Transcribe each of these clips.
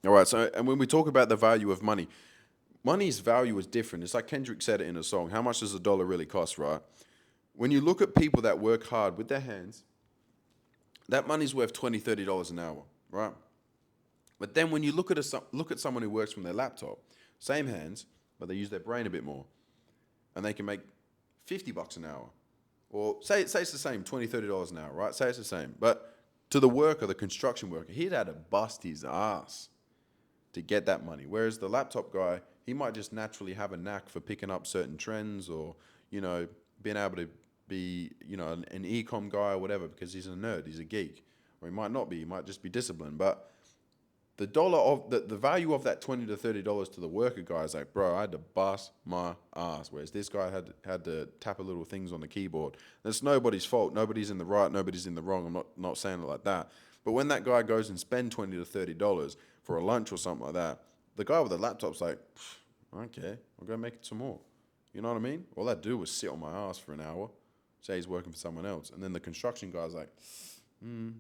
All right. So, and when we talk about the value of money, money's value is different. It's like Kendrick said it in a song. How much does a dollar really cost, right? When you look at people that work hard with their hands, that money's worth $20, $30 an hour, right? But then when you look at someone who works from their laptop, same hands, but they use their brain a bit more, and they can make $50 an hour, or say it's the same, $20, $30 an hour, right? Say it's the same, but to the worker, the construction worker, he'd had to bust his ass to get that money. Whereas the laptop guy, he might just naturally have a knack for picking up certain trends, or you know, being able to be an e-com guy or whatever, because he's a nerd, he's a geek, or he might not be, he might just be disciplined, but the value of that $20 to $30 to the worker guy is like, bro, I had to bust my ass. Whereas this guy had to tap a little things on the keyboard. That's nobody's fault. Nobody's in the right. Nobody's in the wrong. I'm not saying it like that. But when that guy goes and spend $20 to $30 for a lunch or something like that, the guy with the laptop's like, I don't care. I'll go make it some more. You know what I mean? All I do was sit on my ass for an hour, say he's working for someone else, and then the construction guy's like,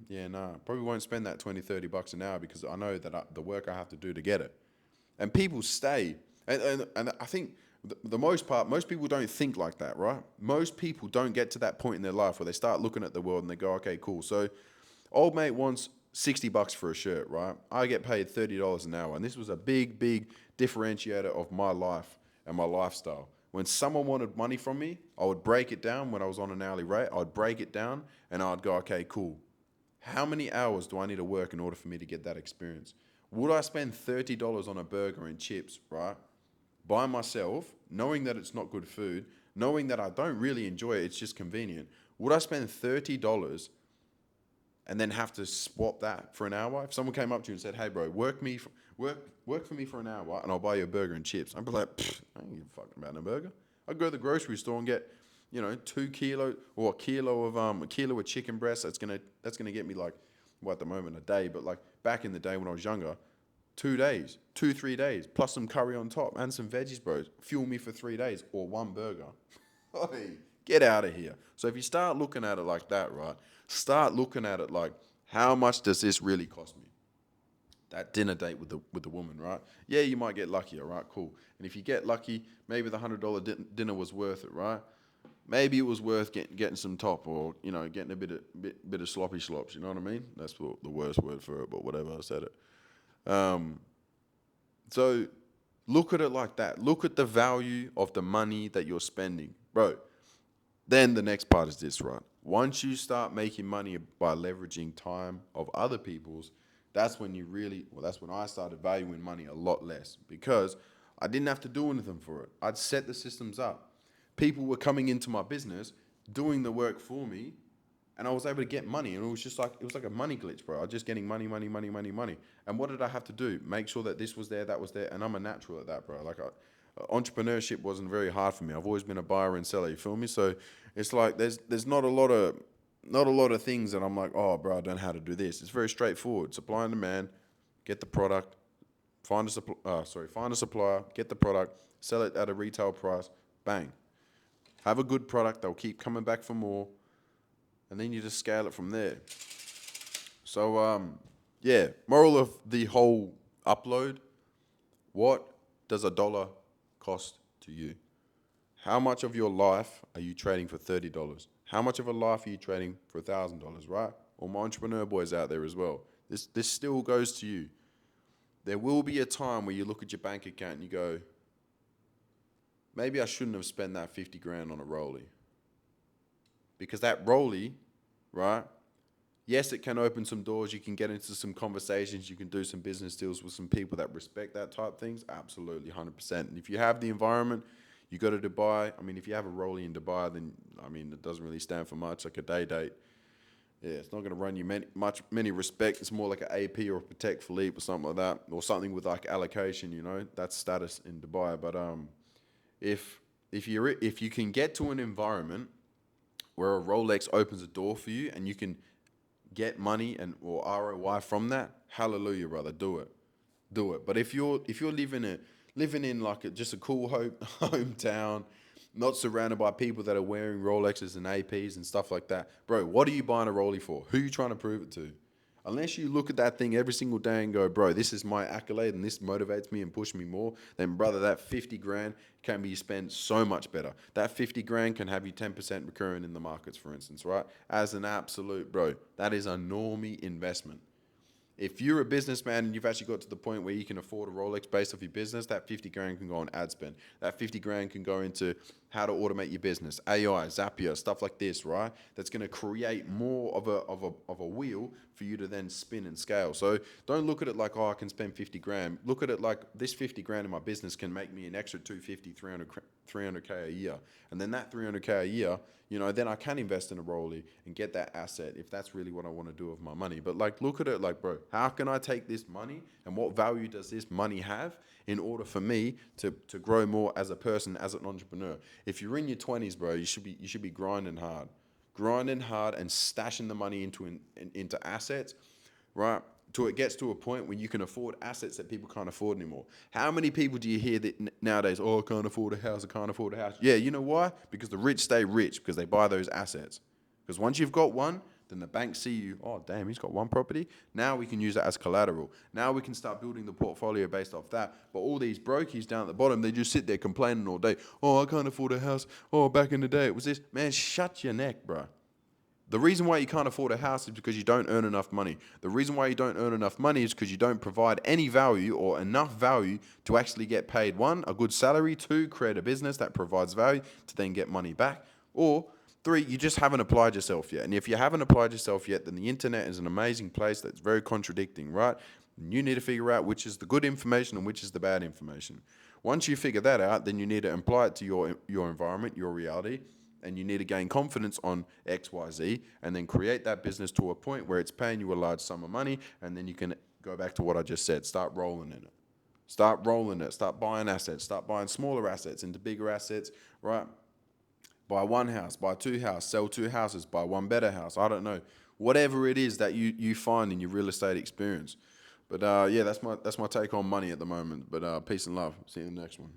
yeah, nah, probably won't spend that 20, $30 an hour because I know that the work I have to do to get it. And people stay. And I think the most part, most people don't think like that, right? Most people don't get to that point in their life where they start looking at the world and they go, okay, cool. So old mate wants $60 for a shirt, right? I get paid $30 an hour. And this was a big, big differentiator of my life and my lifestyle. When someone wanted money from me, I would break it down when I was on an hourly rate. I'd break it down and I'd go, okay, cool. How many hours do I need to work in order for me to get that experience? Would I spend $30 on a burger and chips, right? By myself, knowing that it's not good food, knowing that I don't really enjoy it, it's just convenient. Would I spend $30 and then have to swap that for an hour? If someone came up to you and said, "Hey, bro, work for me for an hour, and I'll buy you a burger and chips," I'd be like, "I ain't give a fuck about a burger." I'd go to the grocery store and get, 2 kilo or a kilo of chicken breast. That's gonna get me like, well, at the moment a day, but like back in the day when I was younger, 2 days, 3 days, plus some curry on top and some veggies, bro. Fuel me for 3 days or one burger. Hey, get out of here. So if you start looking at it like that, right? Start looking at it like, how much does this really cost me? That dinner date with the woman, right? Yeah, you might get lucky, all right, cool. And if you get lucky, maybe the $100 dinner was worth it, right? Maybe it was worth getting some top, or getting a bit of sloppy slops. You know what I mean? That's the worst word for it, but whatever. I said it. Um, so look at it like that. Look at the value of the money that you're spending, bro. Then the next part is this, right? Once you start making money by leveraging time of other people's, that's when I started valuing money a lot less, because I didn't have to do anything for it. I'd set the systems up. People were coming into my business, doing the work for me, and I was able to get money. And it was like a money glitch, bro. I was just getting money, money, money, money, money. And what did I have to do? Make sure that this was there, that was there. And I'm a natural at that, bro. Entrepreneurship wasn't very hard for me. I've always been a buyer and seller. You feel me? So it's like there's not a lot of things that I'm like, oh, bro, I don't know how to do this. It's very straightforward. Supply and demand, get the product, find a supplier, get the product, sell it at a retail price, bang. Have a good product, they'll keep coming back for more, and then you just scale it from there. So, yeah, moral of the whole upload: what does a dollar cost to you? How much of your life are you trading for $30? How much of a life are you trading for $1,000? Right? All my entrepreneur boys out there as well. This still goes to you. There will be a time where you look at your bank account and you go, maybe I shouldn't have spent that 50 grand on a rollie, because that rollie, right? Yes, it can open some doors. You can get into some conversations. You can do some business deals with some people that respect that type of things. Absolutely, 100%. And if you have the environment, you go to Dubai. I mean, if you have a rollie in Dubai, then, I mean, it doesn't really stand for much, like a day date. Yeah, it's not going to run you many respect. It's more like an AP or a Patek Philippe or something like that, or something with like allocation. That's status in Dubai. But if if you can get to an environment where a Rolex opens a door for you and you can get money and or ROI from that, hallelujah, brother, do it, do it. But if you're living in like just a cool hometown, not surrounded by people that are wearing Rolexes and APs and stuff like that, bro, what are you buying a Rollie for? Who are you trying to prove it to? Unless you look at that thing every single day and go, bro, this is my accolade and this motivates me and pushes me more, then brother, that 50 grand can be spent so much better. That 50 grand can have you 10% recurring in the markets, for instance, right? As an absolute, bro, that is a normie investment. If you're a businessman and you've actually got to the point where you can afford a Rolex based off your business, that 50 grand can go on ad spend. That 50 grand can go into how to automate your business, AI, Zapier, stuff like this, right? That's going to create more of a wheel for you to then spin and scale. So don't look at it like, oh, I can spend 50 grand. Look at it like this 50 grand in my business can make me an extra 250, 300K a year. And then that 300K a year, then I can invest in a Rollie and get that asset if that's really what I want to do with my money. But like, look at it like, bro, how can I take this money and what value does this money have in order for me to grow more as a person, as an entrepreneur? If you're in your 20s, bro, you should be grinding hard and stashing the money into assets, right? Till it gets to a point where you can afford assets that people can't afford anymore. How many people do you hear that nowadays, oh, I can't afford a house, I can't afford a house? Yeah, you know why? Because the rich stay rich because they buy those assets. Because once you've got one, then the banks see you, oh, damn, he's got one property. Now we can use that as collateral. Now we can start building the portfolio based off that. But all these brokies down at the bottom, they just sit there complaining all day. Oh, I can't afford a house. Oh, back in the day it was this. Man, shut your neck, bro. The reason why you can't afford a house is because you don't earn enough money. The reason why you don't earn enough money is because you don't provide any value or enough value to actually get paid. One, a good salary. Two, create a business that provides value to then get money back. Or three, you just haven't applied yourself yet. And if you haven't applied yourself yet, then the internet is an amazing place that's very contradicting, right? And you need to figure out which is the good information and which is the bad information. Once you figure that out, then you need to apply it to your environment, your reality, and you need to gain confidence on X, Y, Z, and then create that business to a point where it's paying you a large sum of money, and then you can go back to what I just said, start rolling in it. Start rolling it, start buying assets, start buying smaller assets into bigger assets, right? Buy one house, buy two houses, sell two houses, buy one better house. I don't know. Whatever it is that you find in your real estate experience. But yeah, that's my take on money at the moment. But peace and love. See you in the next one.